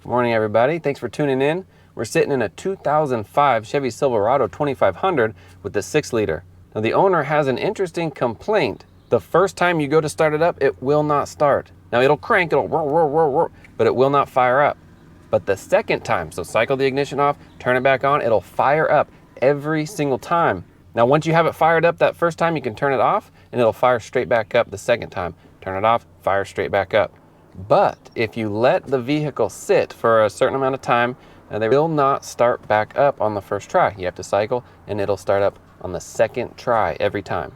Good morning, everybody. Thanks for tuning in. We're sitting in a 2005 Chevy Silverado 2500 with the 6-liter. Now, the owner has an interesting complaint. The first time you go to start it up, it will not start. Now, it'll crank, it'll roar, roar, roar, roar, but it will not fire up. But the second time, so cycle the ignition off, turn it back on, it'll fire up every single time. Now, once you have it fired up that first time, you can turn it off, and it'll fire straight back up the second time. Turn it off, fire straight back up. But if you let the vehicle sit for a certain amount of time, they will not start back up on the first try. You have to cycle and it'll start up on the second try every time.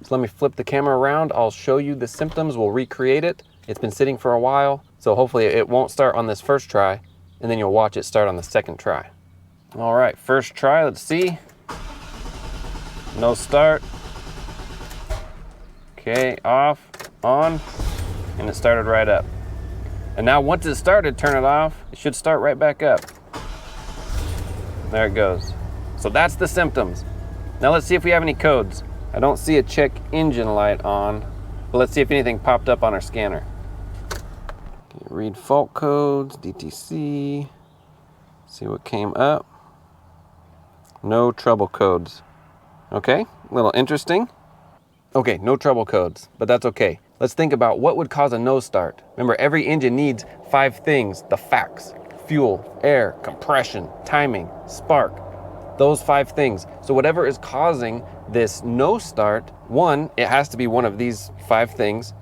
So let me flip the camera around. I'll show you the symptoms. We'll recreate it. It's been sitting for a while, so hopefully it won't start on this first try, and then you'll watch it start on the second try. All right, first try, let's see. No start. Okay, off, on, and it started right up. And now once it started, turn it off. It should start right back up. There it goes. So that's the symptoms. Now let's see if we have any codes. I don't see a check engine light on, but let's see if anything popped up on our scanner. Okay, read fault codes, DTC. See what came up. No trouble codes. Okay, a little interesting. Okay, no trouble codes, but that's okay. Let's think about what would cause a no start. Remember, every engine needs 5 things: the facts, fuel, air, compression, timing, spark. Those 5 things. So whatever is causing this no start, one, it has to be one of these 5 things,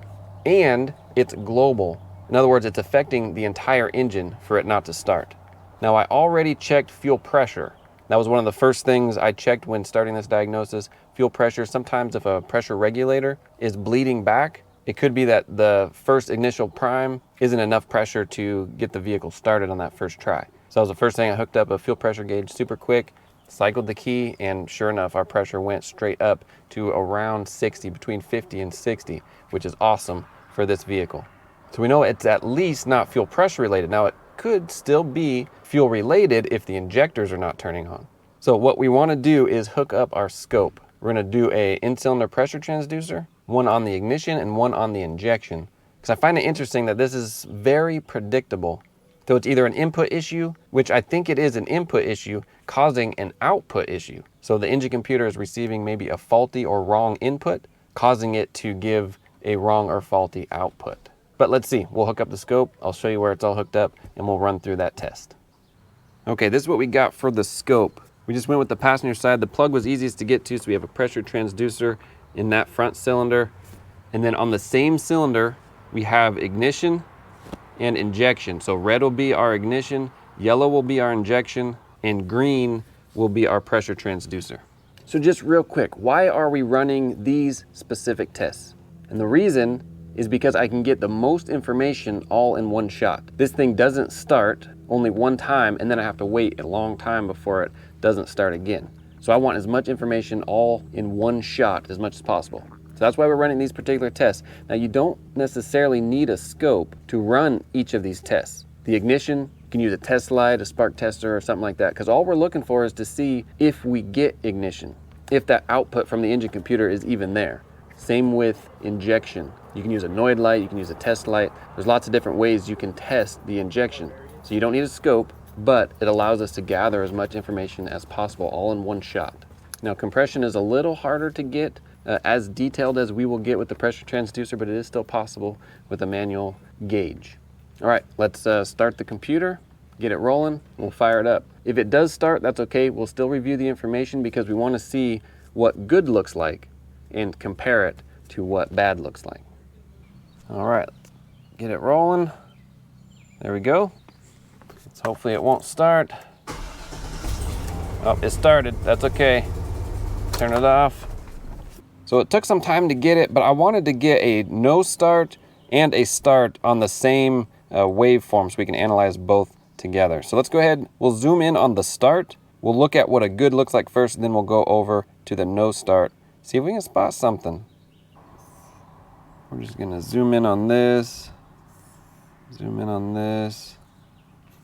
and it's global. In other words, it's affecting the entire engine for it not to start. Now, I already checked fuel pressure. That was one of the first things I checked when starting this diagnosis. Fuel pressure. Sometimes if a pressure regulator is bleeding back, it could be that the first initial prime isn't enough pressure to get the vehicle started on that first try. So that was the first thing. I hooked up a fuel pressure gauge super quick, cycled the key, and sure enough, our pressure went straight up to around 60, between 50 and 60, which is awesome for this vehicle. So we know it's at least not fuel pressure related. Now, it could still be fuel related if the injectors are not turning on. So what we want to do is hook up our scope. We're going to do a in-cylinder pressure transducer, one on the ignition and one on the injection. Because I find it interesting that this is very predictable. So it's either an input issue, which I think it is an input issue, causing an output issue. So the engine computer is receiving maybe a faulty or wrong input, causing it to give a wrong or faulty output. But let's see, we'll hook up the scope, I'll show you where it's all hooked up, and we'll run through that test. Okay, this is what we got for the scope. We just went with the passenger side. The plug was easiest to get to, so we have a pressure transducer in that front cylinder. And then on the same cylinder, we have ignition and injection. So red will be our ignition, yellow will be our injection, and green will be our pressure transducer. So just real quick, why are we running these specific tests? And the reason is because I can get the most information all in one shot. This thing doesn't start only one time, and then I have to wait a long time before it doesn't start again. So I want as much information all in one shot as much as possible. So that's why we're running these particular tests. Now, you don't necessarily need a scope to run each of these tests. The ignition, you can use a test light, a spark tester, or something like that, because all we're looking for is to see if we get ignition, if that output from the engine computer is even there. Same with injection. You can use a Noid light, you can use a test light. There's lots of different ways you can test the injection. So you don't need a scope, but it allows us to gather as much information as possible all in one shot. Now, compression is a little harder to get as detailed as we will get with the pressure transducer, but it is still possible with a manual gauge. All right, let's start the computer, get it rolling, and we'll fire it up. If it does start, that's okay. We'll still review the information because we want to see what good looks like and compare it to what bad looks like. All right, let's get it rolling. There we go. Hopefully it won't start. Oh, it started. That's okay. Turn it off. So it took some time to get it, but I wanted to get a no start and a start on the same waveform so we can analyze both together. So let's go ahead. We'll zoom in on the start. We'll look at what a good looks like first, and then we'll go over to the no start. See if we can spot something. We're just gonna zoom in on this. Zoom in on this.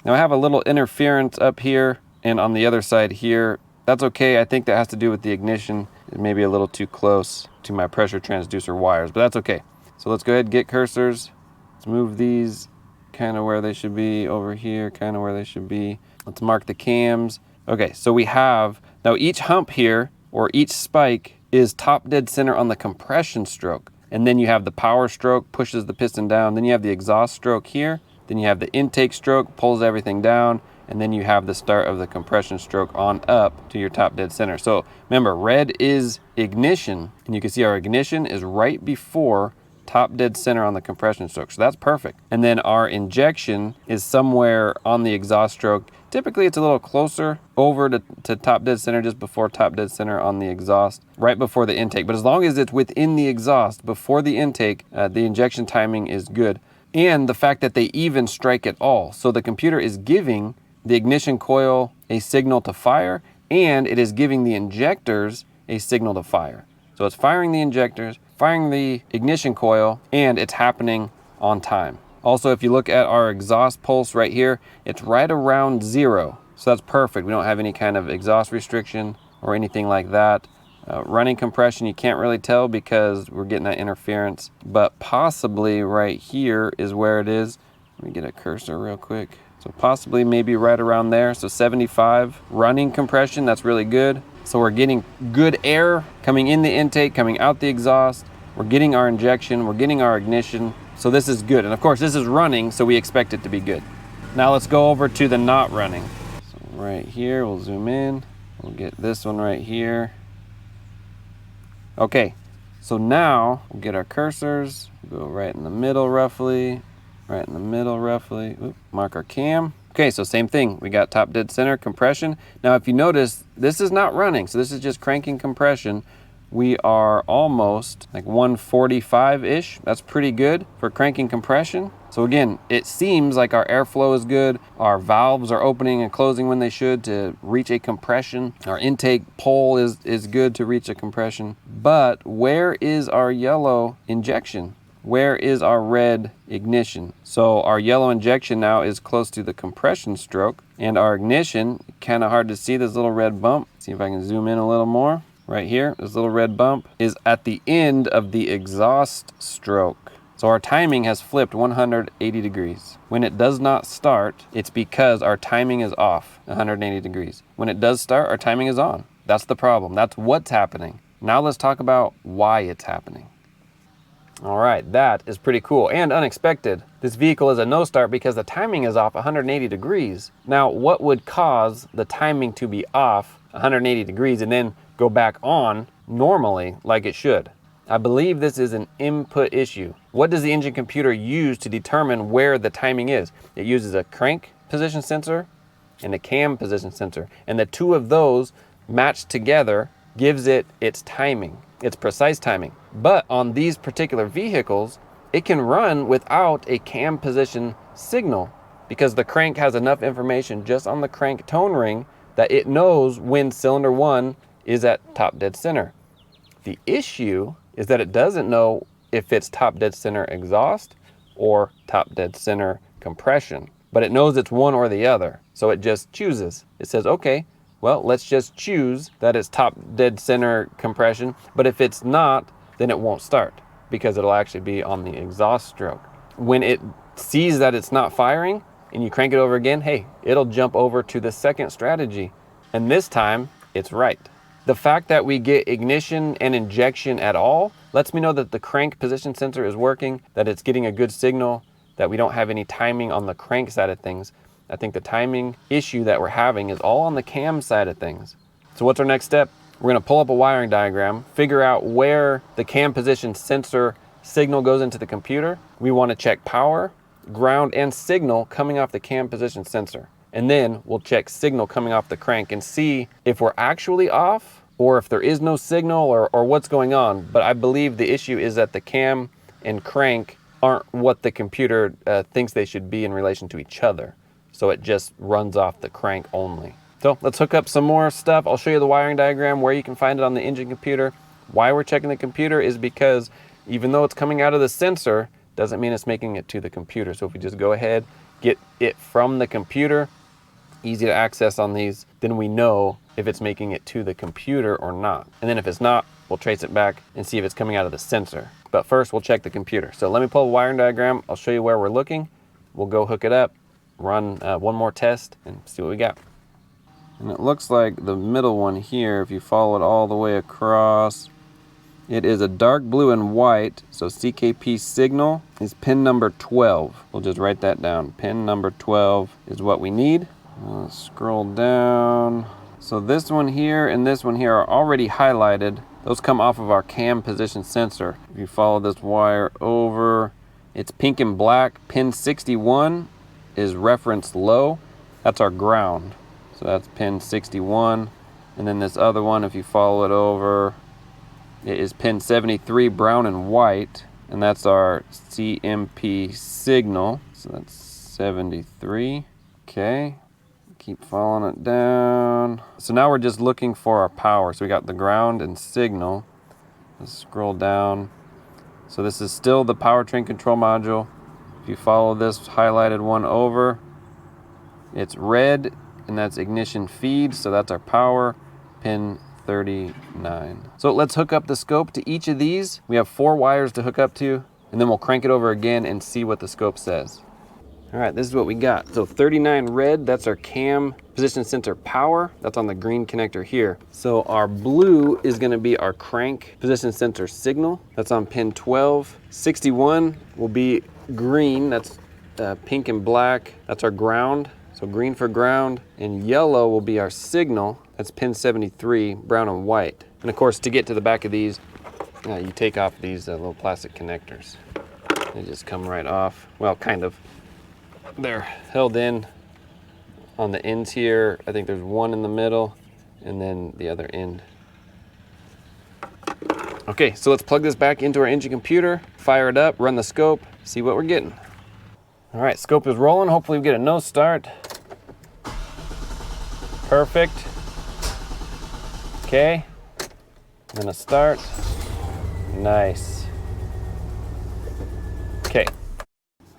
Now I have a little interference up here and on the other side here. That's okay. I think that has to do with the ignition. It may be a little too close to my pressure transducer wires, but that's okay. So let's go ahead and get cursors. Let's move these kind of where they should be. Over here, kind of where they should be. Let's mark the cams. Okay, so we have, now each hump here, or each spike, is top dead center on the compression stroke. And then you have the power stroke, pushes the piston down. Then you have the exhaust stroke here. Then you have the intake stroke, pulls everything down. And then you have the start of the compression stroke on up to your top dead center. So remember, red is ignition, and you can see our ignition is right before top dead center on the compression stroke. So that's perfect. And then our injection is somewhere on the exhaust stroke. Typically it's a little closer over to top dead center, just before top dead center on the exhaust, right before the intake. But as long as it's within the exhaust before the intake, the injection timing is good. And the fact that they even strike at all. So the computer is giving the ignition coil a signal to fire, and it is giving the injectors a signal to fire. So it's firing the injectors, firing the ignition coil, and it's happening on time. Also, if you look at our exhaust pulse right here, it's right around 0. So that's perfect. We don't have any kind of exhaust restriction or anything like that. Running compression, you can't really tell because we're getting that interference, but possibly right here is where it is. Let me get a cursor real quick. So possibly maybe right around there. So 75 running compression, that's really good. So we're getting good air coming in the intake, coming out the exhaust. We're getting our injection, we're getting our ignition. So this is good. And of course this is running, so we expect it to be good. Now let's go over to the not running. So right here, we'll zoom in. We'll get this one right here. Okay, so now we'll get our cursors, go right in the middle roughly. Right in the middle roughly. Oop, mark our cam. Okay, so same thing. We got top dead center compression. Now if you notice, this is not running, so this is just cranking compression. We are almost like 145-ish. That's pretty good for cranking compression. So again, it seems like our airflow is good. Our valves are opening and closing when they should to reach a compression. Our intake pole is good to reach a compression. But where is our yellow injection? Where is our red ignition? So our yellow injection now is close to the compression stroke, and our ignition, kind of hard to see this little red bump. See if I can zoom in a little more. Right here, this little red bump is at the end of the exhaust stroke. So our timing has flipped 180 degrees. When it does not start, it's because our timing is off 180 degrees. When it does start, our timing is on. That's the problem. That's what's happening. Now let's talk about why it's happening. All right, that is pretty cool and unexpected. This vehicle is a no start because the timing is off 180 degrees. Now, what would cause the timing to be off 180 degrees and then go back on normally like it should? I believe this is an input issue. What does the engine computer use to determine where the timing is? It uses a crank position sensor and a cam position sensor, and the two of those matched together gives it its timing. It's precise timing. But on these particular vehicles, it can run without a cam position signal because the crank has enough information just on the crank tone ring that it knows when cylinder 1 is at top dead center. The issue is that it doesn't know if it's top dead center exhaust or top dead center compression, but it knows it's one or the other. So it just chooses. It says, okay, well, let's just choose that it's top dead center compression, but if it's not, then it won't start because it'll actually be on the exhaust stroke. When it sees that it's not firing and you crank it over again, hey, it'll jump over to the second strategy. And this time it's right. The fact that we get ignition and injection at all lets me know that the crank position sensor is working, that it's getting a good signal, that we don't have any timing on the crank side of things. I think the timing issue that we're having is all on the cam side of things. So what's our next step? We're gonna pull up a wiring diagram, figure out where the cam position sensor signal goes into the computer. We wanna check power, ground, and signal coming off the cam position sensor. And then we'll check signal coming off the crank and see if we're actually off or if there is no signal or what's going on. But I believe the issue is that the cam and crank aren't what the computer thinks they should be in relation to each other. So it just runs off the crank only. So let's hook up some more stuff. I'll show you the wiring diagram where you can find it on the engine computer. Why we're checking the computer is because even though it's coming out of the sensor, doesn't mean it's making it to the computer. So if we just go ahead, get it from the computer, easy to access on these, then we know if it's making it to the computer or not. And then if it's not, we'll trace it back and see if it's coming out of the sensor. But first we'll check the computer. So let me pull a wiring diagram. I'll show you where we're looking we'll go hook it up, run one more test, and see what we got. And it looks like the middle one here, if you follow it all the way across, it is a dark blue and white, so CKP signal is pin number 12. We'll just write that down. Pin number 12 is what we need. Let's scroll down. So this one here and this one here are already highlighted. Those come off of our cam position sensor. If you follow this wire over, it's pink and black. Pin 61 is reference low. That's our ground. So that's pin 61. And then this other one, if you follow it over, it is pin 73, brown and white, and that's our CMP signal. So that's 73. Okay, keep following it down. So now we're just looking for our power. So we got the ground and signal. Let's scroll down. So this is still the powertrain control module. If you follow this highlighted one over, it's red, and that's ignition feed, so that's our power, pin 39. So let's hook up the scope to each of these. We have 4 wires to hook up to, and then we'll crank it over again and see what the scope says. All right, this is what we got. So 39 red, that's our cam position sensor power. That's on the green connector here. So our blue is gonna be our crank position sensor signal. That's on pin 12. 61 will be green, that's pink and black. That's our ground. So green for ground, and yellow will be our signal. That's pin 73, brown and white. And of course, to get to the back of these, you take off these little plastic connectors. They just come right off. Well, kind of. They're held in on the ends here. I think there's one in the middle, and then the other end. Okay, so let's plug this back into our engine computer, fire it up, run the scope, see what we're getting. All right, scope is rolling. Hopefully we get a no start. Perfect. Okay, then a start. Nice. Okay.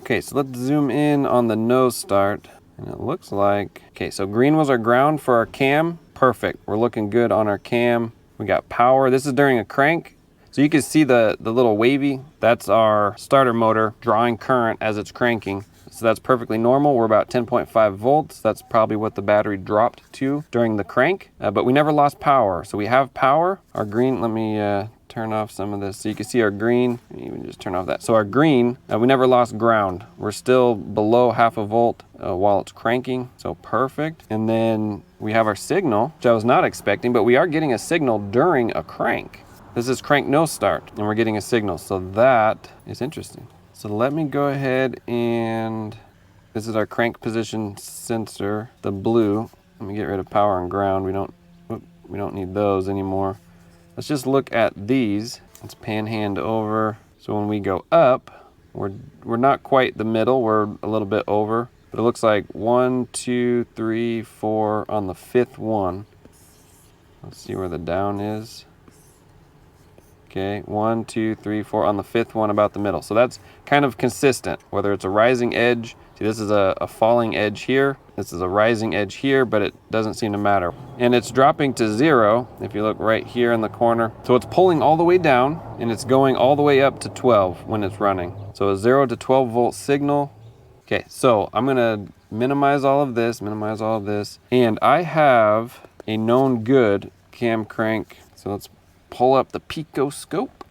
Okay, so let's zoom in on the no start. And it looks like, okay, so green was our ground for our cam. Perfect, we're looking good on our cam. We got power. This is during a crank. So you can see the little wavy, that's our starter motor drawing current as it's cranking. So that's perfectly normal. We're about 10.5 volts. That's probably what the battery dropped to during the crank, but we never lost power. So we have power. Our green, let me turn off some of this so you can see our green. Even just turn off that. So our green, we never lost ground. We're still below half a volt while it's cranking, so perfect. And then we have our signal, which I was not expecting, but we are getting a signal during a crank. This is crank no start, and we're getting a signal, so that is interesting. So let me go ahead and, this is our crank position sensor, the blue. Let me get rid of power and ground. We don't need those anymore. Let's just look at these. Let's panhand over. So when we go up, we're not quite the middle, we're a little bit over, but it looks like 1, 2, 3, 4 on the 5th one. Let's see where the down is. Okay, 1, 2, 3, 4 on the 5th one, about the middle. So that's kind of consistent, whether it's a rising edge. See, this is a falling edge here. This is a rising edge here, but it doesn't seem to matter. And it's dropping to 0, if you look right here in the corner. So it's pulling all the way down, and it's going all the way up to 12 when it's running. So a 0 to 12 volt signal. Okay, so I'm gonna minimize all of this, and I have a known good cam crank. So let's pull up the Pico scope.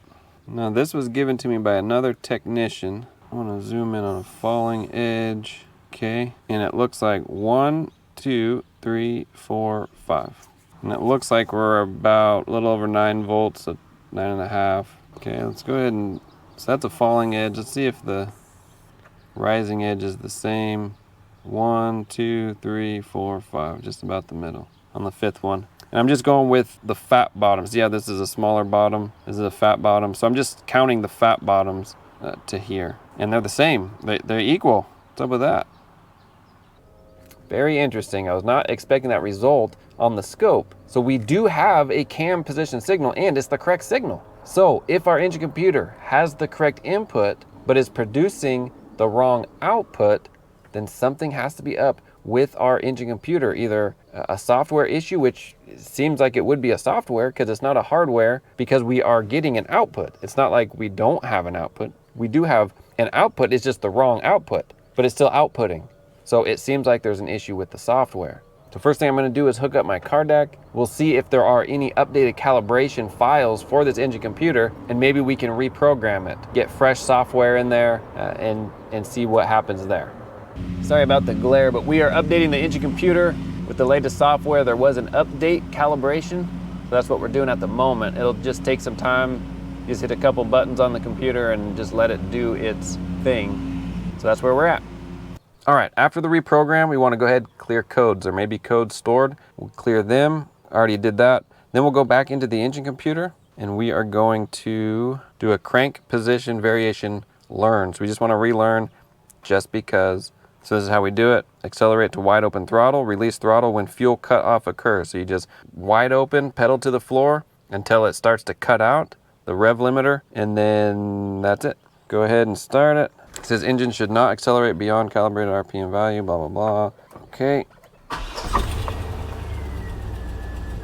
Now this was given to me by another technician. I want to zoom in on a falling edge. Okay, and it looks like 1, 2, 3, 4, 5. And it looks like we're about a little over 9 volts, so 9.5. Okay, let's go ahead and, so that's a falling edge. Let's see if the rising edge is the same. 1, 2, 3, 4, 5, just about the middle on the 5th one. And I'm just going with the fat bottoms. Yeah, this is a smaller bottom. This is a fat bottom. So I'm just counting the fat bottoms to here. And they're the same. They're equal. What's up with that? Very interesting. I was not expecting that result on the scope. So we do have a cam position signal, and it's the correct signal. So if our engine computer has the correct input, but is producing the wrong output, then something has to be up with our engine computer, either a software issue, which seems like it would be a software because it's not a hardware, because we are getting an output. It's not like we don't have an output. We do have an output, it's just the wrong output. but it's still outputting. So it seems like there's an issue with the software. So first thing I'm gonna do is hook up my car deck. We'll see if there are any updated calibration files for this engine computer, and maybe we can reprogram it, get fresh software in there and see what happens there. Sorry about the glare, but we are updating the engine computer with the latest software. There was an update calibration, so that's what we're doing at the moment. It'll just take some time. You just hit a couple buttons on the computer and just let it do its thing. So that's where we're at. All right, after the reprogram, we want to go ahead and clear codes. There may be codes stored. We'll clear them. I already did that. Then we'll go back into the engine computer and we are going to do a crank position variation learn. So we just want to relearn just because. So this is how we do it. Accelerate to wide open throttle, release throttle when fuel cutoff occurs. So you just wide open, pedal to the floor until it starts to cut out, the rev limiter, and then that's it. Go ahead and start it. It says engine should not accelerate beyond calibrated RPM value, blah, blah, blah. Okay.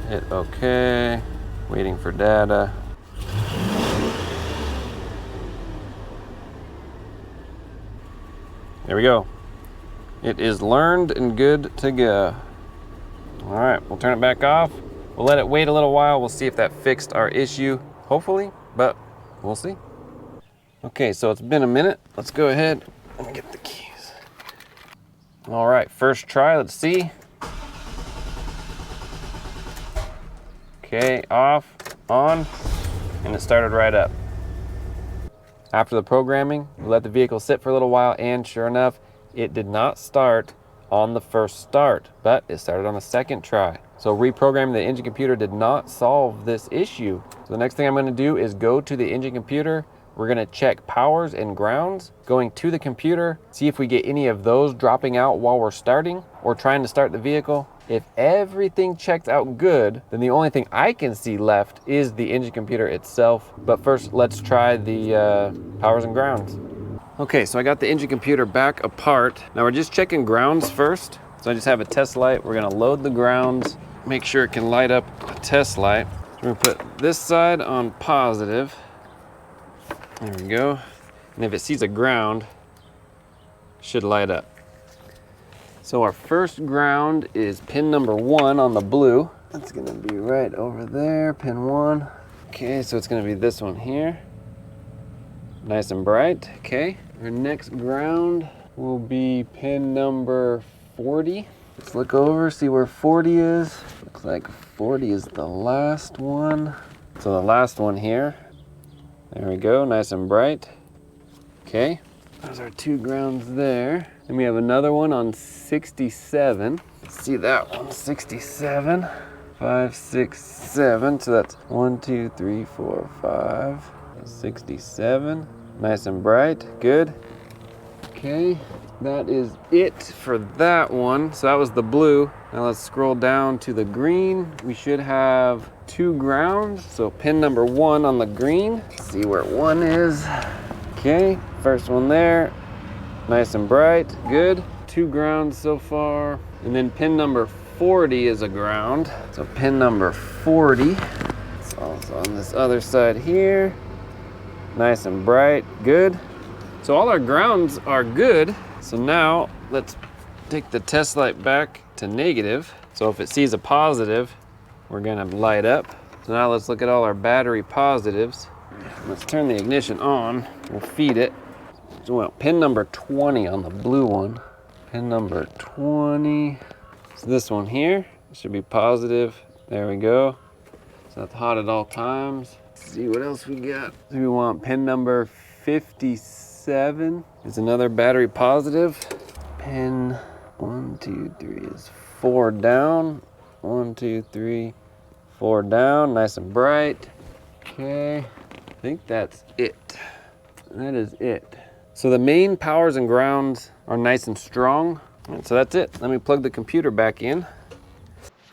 Hit okay. Waiting for data. There we go. It is learned and good to go. All right, we'll turn it back off. We'll let it wait a little while. We'll see if that fixed our issue, hopefully, but we'll see. Okay, so it's been a minute. Let's go ahead and get the keys. All right, first try, let's see. Okay, off, on, and it started right up. After the programming, we let the vehicle sit for a little while, and sure enough, it did not start on the first start, but it started on the second try. So reprogramming the engine computer did not solve this issue. So the next thing I'm gonna do is go to the engine computer. We're gonna check powers and grounds, going to the computer, see if we get any of those dropping out while we're starting or trying to start the vehicle. If everything checks out good, then the only thing I can see left is the engine computer itself. But first, let's try the powers and grounds. Okay, so I got the engine computer back apart. Now we're just checking grounds first. So I just have a test light. We're gonna load the grounds, make sure it can light up a test light. So we're gonna put this side on positive. There we go. And if it sees a ground, it should light up. So our first ground is pin number 1 on the blue. That's gonna be right over there, pin 1. Okay, so it's gonna be this one here. Nice and bright, okay. Our next ground will be pin number 40. Let's look over, see where 40 is. Looks like 40 is the last one. So the last one here. There we go, nice and bright. Okay, there's our 2 grounds there. And we have another one on 67. Let's see that one, 67. 5, 6, 7, so that's 1, 2, 3, 4, 5. 67, nice and bright, good. Okay, that is it for that one. So that was the blue. Now let's scroll down to the green. We should have 2 grounds. So pin number 1 on the green. Let's see where 1 is. Okay, first one there. Nice and bright, good. 2 grounds so far. And then pin number 40 is a ground. So pin number 40. It's also on this other side here. Nice and bright, good. So all our grounds are good. So now let's take the test light back to negative. So if it sees a positive, we're gonna light up. So now let's look at all our battery positives. Let's turn the ignition on. We'll feed it. So well, pin number 20 on the blue one. Pin number 20. So this one here should be positive. There we go. So that's hot at all times. See what else we got. So we want pin number 57 is another battery positive. Pin 1, 2, 3 is 4 down. 1, 2, 3, 4 down. Nice and bright. Okay, I think that's it. That is it. So the main powers and grounds are nice and strong. And so that's it. Let me plug the computer back in.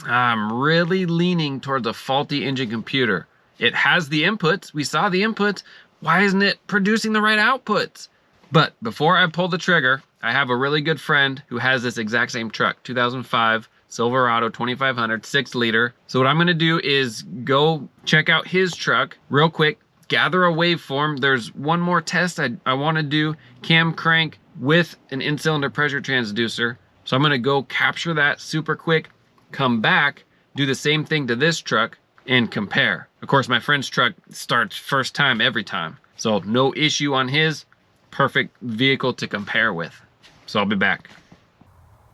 I'm really leaning towards a faulty engine computer. It has the inputs. We saw the inputs. Why isn't it producing the right outputs? But before I pull the trigger, I have a really good friend who has this exact same truck, 2005 Silverado 2500, 6 liter. So what I'm gonna do is go check out his truck real quick, gather a waveform. There's one more test I want to do, cam crank with an in-cylinder pressure transducer. So I'm gonna go capture that super quick, come back, do the same thing to this truck, and compare. Of course, my friend's truck starts first time every time. So no issue on his, perfect vehicle to compare with. So I'll be back.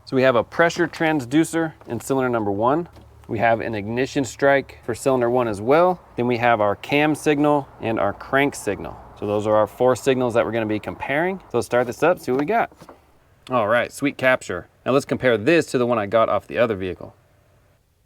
So we have a pressure transducer in cylinder number 1. We have an ignition strike for cylinder 1 as well. Then we have our cam signal and our crank signal. So those are our 4 signals that we're gonna be comparing. So let's start this up, see what we got. All right, sweet capture. Now let's compare this to the one I got off the other vehicle.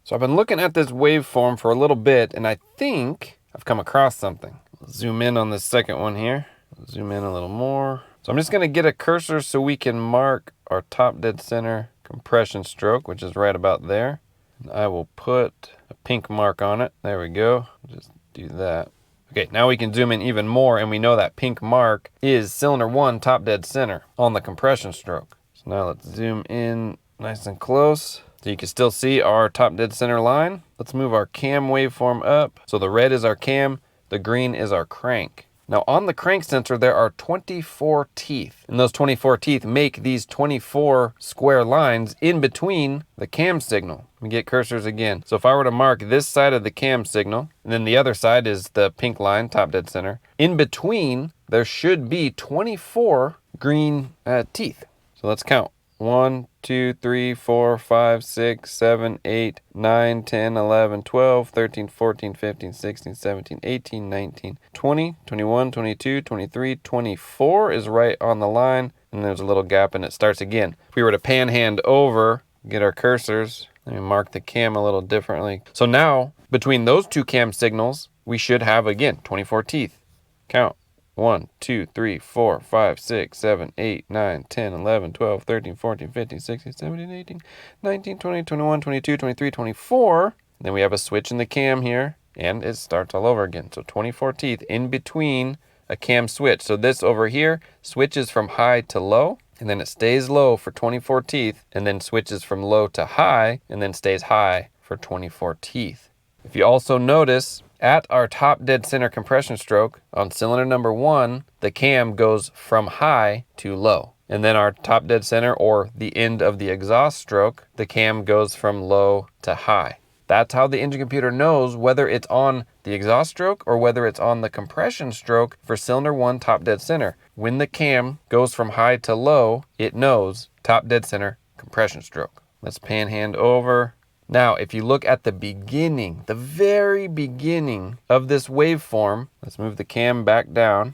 So I've been looking at this waveform for a little bit, and I think I've come across something. Let's zoom in on this second one here. Zoom in a little more. So I'm just gonna get a cursor so we can mark our top dead center compression stroke, which is right about there. And I will put a pink mark on it. There we go. Just do that. Okay, now we can zoom in even more, and we know that pink mark is cylinder 1 top dead center on the compression stroke. So now let's zoom in nice and close. So you can still see our top dead center line. Let's move our cam waveform up. So the red is our cam, the green is our crank. Now on the crank sensor, there are 24 teeth, and those 24 teeth make these 24 square lines in between the cam signal. Let me get cursors again. So if I were to mark this side of the cam signal, and then the other side is the pink line, top dead center, in between, there should be 24 green teeth. So let's count. 1, 2, 3, 4, 5, 6, 7, 8, 9, 10, 11, 12, 13, 14, 15, 16, 17, 18, 19, 20, 21, 22, 23, 24 is right on the line, and there's a little gap and it starts again. If we were to panhand over, get our cursors, let me mark the cam a little differently. So now, between those 2 cam signals, we should have, again, 24 teeth. Count. 1, 2, 3, 4, 5, 6, 7, 8, 9, 10, 11, 12, 13, 14, 15, 16, 17, 18, 19, 20, 21, 22, 23, 24. Then we have a switch in the cam here, and it starts all over again. So 24 teeth in between a cam switch. So this over here switches from high to low, and then it stays low for 24 teeth, and then switches from low to high, and then stays high for 24 teeth. If you also notice, at our top dead center compression stroke on cylinder number 1, the cam goes from high to low. And then our top dead center, or the end of the exhaust stroke, the cam goes from low to high. That's how the engine computer knows whether it's on the exhaust stroke or whether it's on the compression stroke for cylinder 1 top dead center. When the cam goes from high to low, it knows top dead center compression stroke. Let's panhand over. Now, if you look at the beginning, the very beginning of this waveform, let's move the cam back down.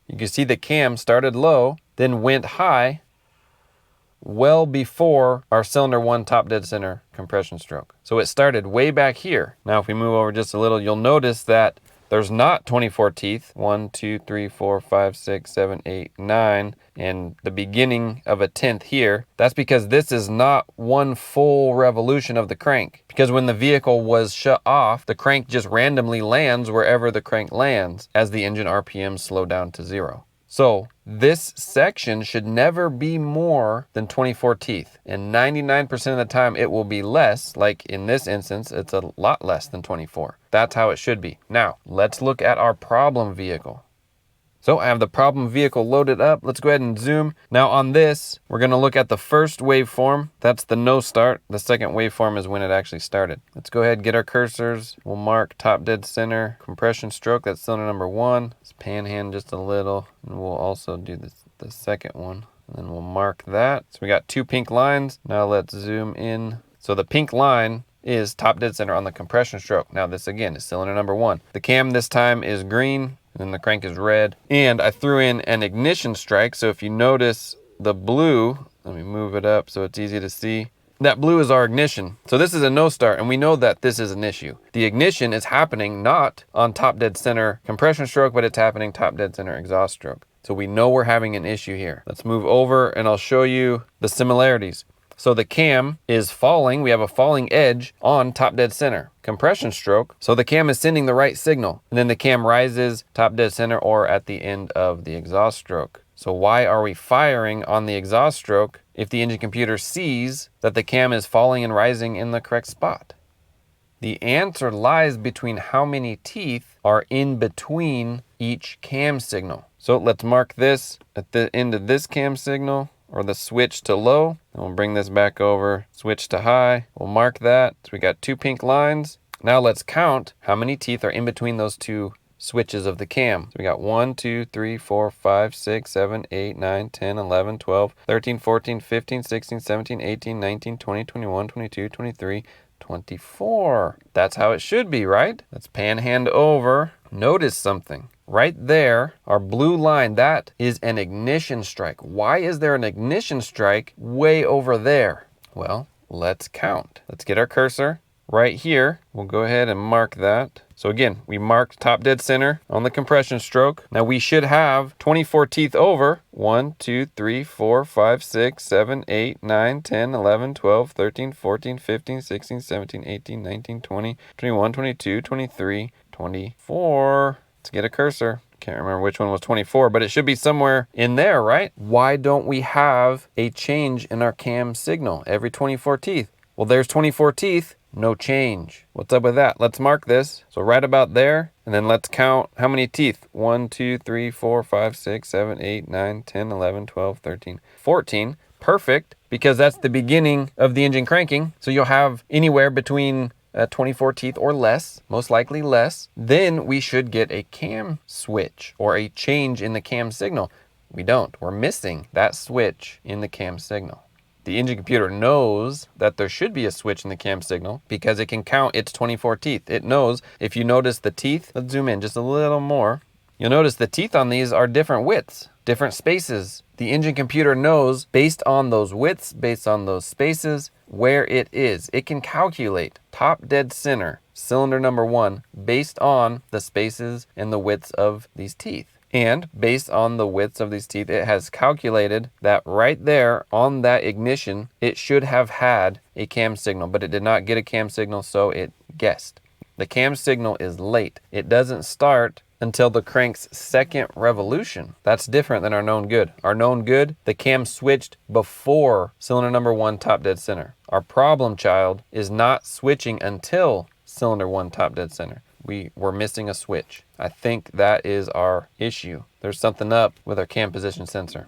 You can see the cam started low, then went high, well before our cylinder 1 top dead center compression stroke. So it started way back here. Now, if we move over just a little, you'll notice that there's not 24 teeth. 1, 2, 3, 4, 5, 6, 7, 8, 9, and the beginning of a 10th here. That's because this is not one full revolution of the crank. Because when the vehicle was shut off, the crank just randomly lands wherever the crank lands as the engine RPMs slow down to 0. So this section should never be more than 24 teeth, and 99% of the time it will be less. Like in this instance, it's a lot less than 24. That's how it should be. Now, let's look at our problem vehicle. So I have the problem vehicle loaded up. Let's go ahead and zoom. Now on this, we're gonna look at the first waveform. That's the no start. The second waveform is when it actually started. Let's go ahead and get our cursors. We'll mark top dead center compression stroke. That's cylinder number 1. Let's panhand just a little. And we'll also do the second one. And then we'll mark that. So we got 2 pink lines. Now let's zoom in. So the pink line is top dead center on the compression stroke. Now this again is cylinder number 1. The cam this time is green, and then the crank is red. And I threw in an ignition strike. So if you notice the blue, let me move it up so it's easy to see. That blue is our ignition. So this is a no start, and we know that this is an issue. The ignition is happening not on top dead center compression stroke, but it's happening top dead center exhaust stroke. So we know we're having an issue here. Let's move over and I'll show you the similarities. So the cam is falling. We have a falling edge on top dead center compression stroke. So the cam is sending the right signal, and then the cam rises top dead center or at the end of the exhaust stroke. So why are we firing on the exhaust stroke if the engine computer sees that the cam is falling and rising in the correct spot? The answer lies between how many teeth are in between each cam signal. So let's mark this at the end of this cam signal, or the switch to low. And we'll bring this back over, switch to high. We'll mark that. So we got 2 pink lines. Now let's count how many teeth are in between those 2 switches of the cam. So we got 1, 2, 3, 4, 5, 6, 7, 8, 9, 10, 11, 12, 13, 14, 15, 16, 17, 18, 19, 20, 21, 22, 23, 24. That's how it should be, right? Let's panhand over. Notice something. Right there, our blue line, that is an ignition strike. Why is there an ignition strike way over there? Well, let's count. Let's get our cursor right here. We'll go ahead and mark that. So again, we marked top dead center on the compression stroke. Now we should have 24 teeth over. 1, 2, 3, 4, 5, 6, 7, 8, 9, 10, 11, 12, 13, 14, 15, 16, 17, 18, 19, 20, 21, 22, 23, 24. Let's get a cursor. Can't remember which one was 24, but it should be somewhere in there, right? Why don't we have a change in our cam signal every 24 teeth? Well, there's 24 teeth, no change. What's up with that? Let's mark this. So right about there, and then let's count how many teeth. 1, 2, 3, 4, 5, 6, 7, 8, 9, 10, 11, 12, 13, 14. Perfect, because that's the beginning of the engine cranking. So you'll have anywhere between 24 teeth or less, most likely less. Then we should get a cam switch or a change in the cam signal. We don't. We're missing that switch in the cam signal. The engine computer knows that there should be a switch in the cam signal because it can count its 24 teeth. It knows, if you notice the teeth, let's zoom in just a little more. You'll notice the teeth on these are different widths, different spaces. The engine computer knows, based on those widths, based on those spaces, where it is. It can calculate top dead center, cylinder number 1, based on the spaces and the widths of these teeth. And based on the widths of these teeth, it has calculated that right there on that ignition, it should have had a cam signal, but it did not get a cam signal, so it guessed. The cam signal is late. It doesn't start until the crank's second revolution. That's different than our known good. Our known good, the cam switched before cylinder number 1 top dead center. Our problem child is not switching until cylinder 1 top dead center. We were missing a switch. I think that is our issue. There's something up with our cam position sensor.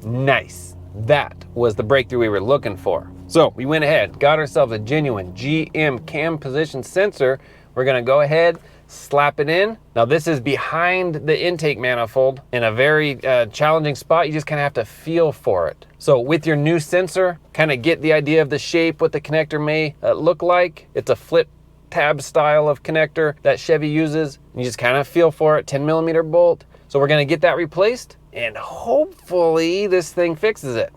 Nice. That was the breakthrough we were looking for. So we went ahead, got ourselves a genuine GM cam position sensor. We're gonna go ahead, slap it in. Now this is behind the intake manifold in a very challenging spot. You just kind of have to feel for it. So with your new sensor, kind of get the idea of the shape, what the connector may look like. It's a flip tab style of connector that Chevy uses. You just kind of feel for it, 10mm bolt. So we're gonna get that replaced and hopefully this thing fixes it.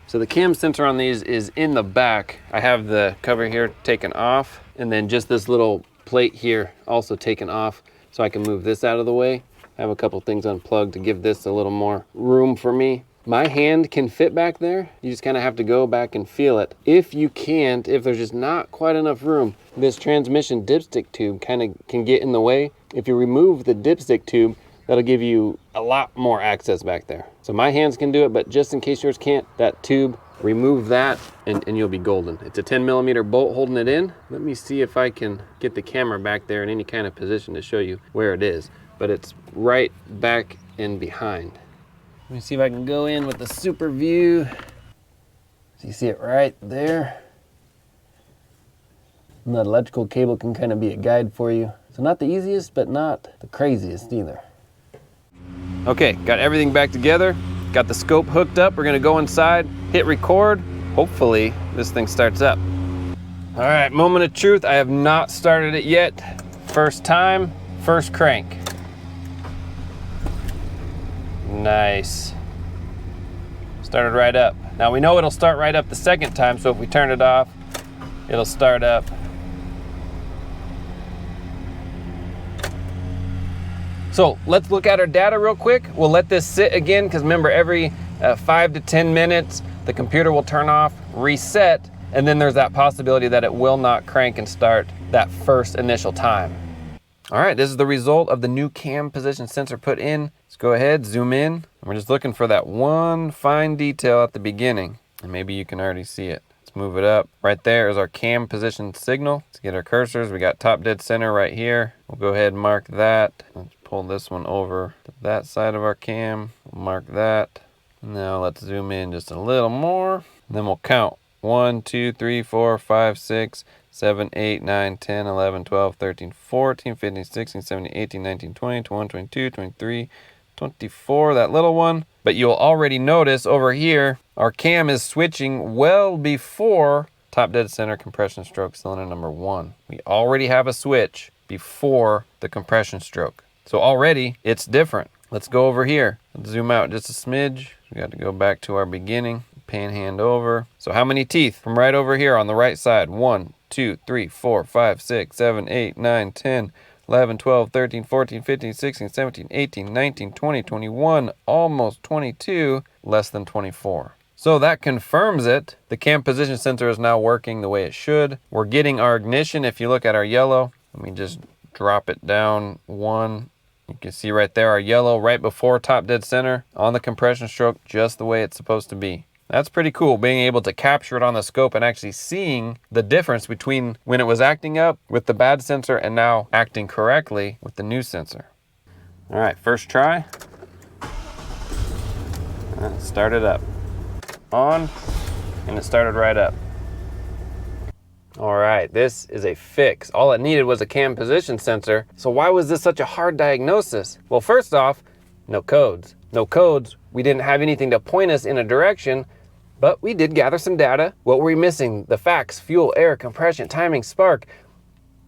So the cam sensor on these is in the back. I have the cover here taken off and then just this little plate here also taken off so I can move this out of the way. I have a couple things unplugged to give this a little more room for me. My hand can fit back there. You just kind of have to go back and feel it. If you can't, if there's just not quite enough room, this transmission dipstick tube kind of can get in the way. If you remove the dipstick tube, that'll give you a lot more access back there. So my hands can do it, but just in case yours can't, that tube, remove that and you'll be golden. It's a 10mm bolt holding it in. Let me see if I can get the camera back there in any kind of position to show you where it is. But it's right back and behind. Let me see if I can go in with the super view. So you see it right there. And that electrical cable can kind of be a guide for you. So not the easiest, but not the craziest either. Okay, got everything back together. Got the scope hooked up. We're gonna go inside, hit record. Hopefully this thing starts up. All right, moment of truth. I have not started it yet. First time, first crank. Nice. Started right up. Now we know it'll start right up the second time, so if we turn it off, it'll start up. So let's look at our data real quick. We'll let this sit again, because remember, every 5 to 10 minutes, the computer will turn off, reset, and then there's that possibility that it will not crank and start that first initial time. All right, this is the result of the new cam position sensor put in. Let's go ahead, zoom in. And we're just looking for that one fine detail at the beginning. And maybe you can already see it. It's Let's move it up. Right there is our cam position signal. Let's get our cursors. We got top dead center right here. We'll go ahead and mark that. Let's pull this one over to that side of our cam. We'll mark that. Now let's zoom in just a little more. And then we'll count. 1, 2, 3, 4, 5, 6, 7, 8, 9, 10, 11, 12, 13, 14, 15, 16, 17, 18, 19, 20, 21, 22, 23, 24, that little one. But you'll already notice over here, our cam is switching well before top dead center compression stroke cylinder number 1. We already have a switch before the compression stroke. So already it's different. Let's go over here. Let's zoom out just a smidge. We got to go back to our beginning. Panhand over. So how many teeth from right over here on the right side? 1, 2, 3, 4, 5, 6, 7, 8, 9, 10, 11, 12, 13, 14, 15, 16, 17, 18, 19, 20, 21, almost 22, less than 24. So that confirms it. The cam position sensor is now working the way it should. We're getting our ignition. If you look at our yellow, let me just drop it down 1. You can see right there our yellow right before top dead center on the compression stroke, just the way it's supposed to be. That's pretty cool, being able to capture it on the scope and actually seeing the difference between when it was acting up with the bad sensor and now acting correctly with the new sensor. All right, first try. Start it up. On, and it started right up. All right, this is a fix. All it needed was a cam position sensor. So why was this such a hard diagnosis? Well, first off, no codes. No codes. We didn't have anything to point us in a direction, but we did gather some data. What were we missing? The facts: fuel, air, compression, timing, spark.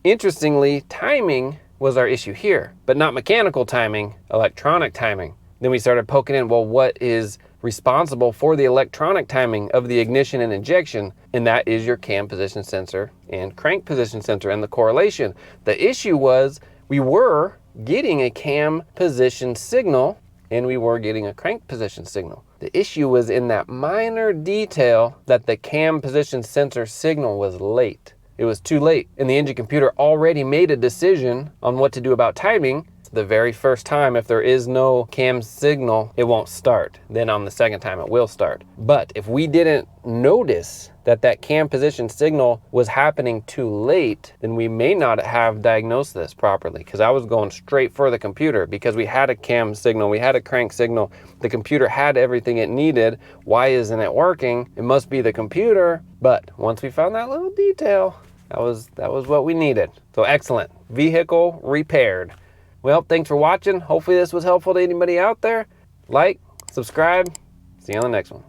Interestingly, timing was our issue here, but not mechanical timing, electronic timing. Then we started poking in, well, what is responsible for the electronic timing of the ignition and injection? And that is your cam position sensor and crank position sensor and the correlation. The issue was we were getting a cam position signal and we were getting a crank position signal. The issue was in that minor detail that the cam position sensor signal was late. It was too late, and the engine computer already made a decision on what to do about timing. The very first time, if there is no cam signal, it won't start. Then on the second time, it will start. But if we didn't notice that that cam position signal was happening too late, then we may not have diagnosed this properly, because I was going straight for the computer because we had a cam signal, we had a crank signal, the computer had everything it needed. Why isn't it working? It must be the computer. But once we found that little detail, that was what we needed. So excellent. Vehicle repaired. Well, thanks for watching. Hopefully this was helpful to anybody out there. Like, subscribe. See you on the next one.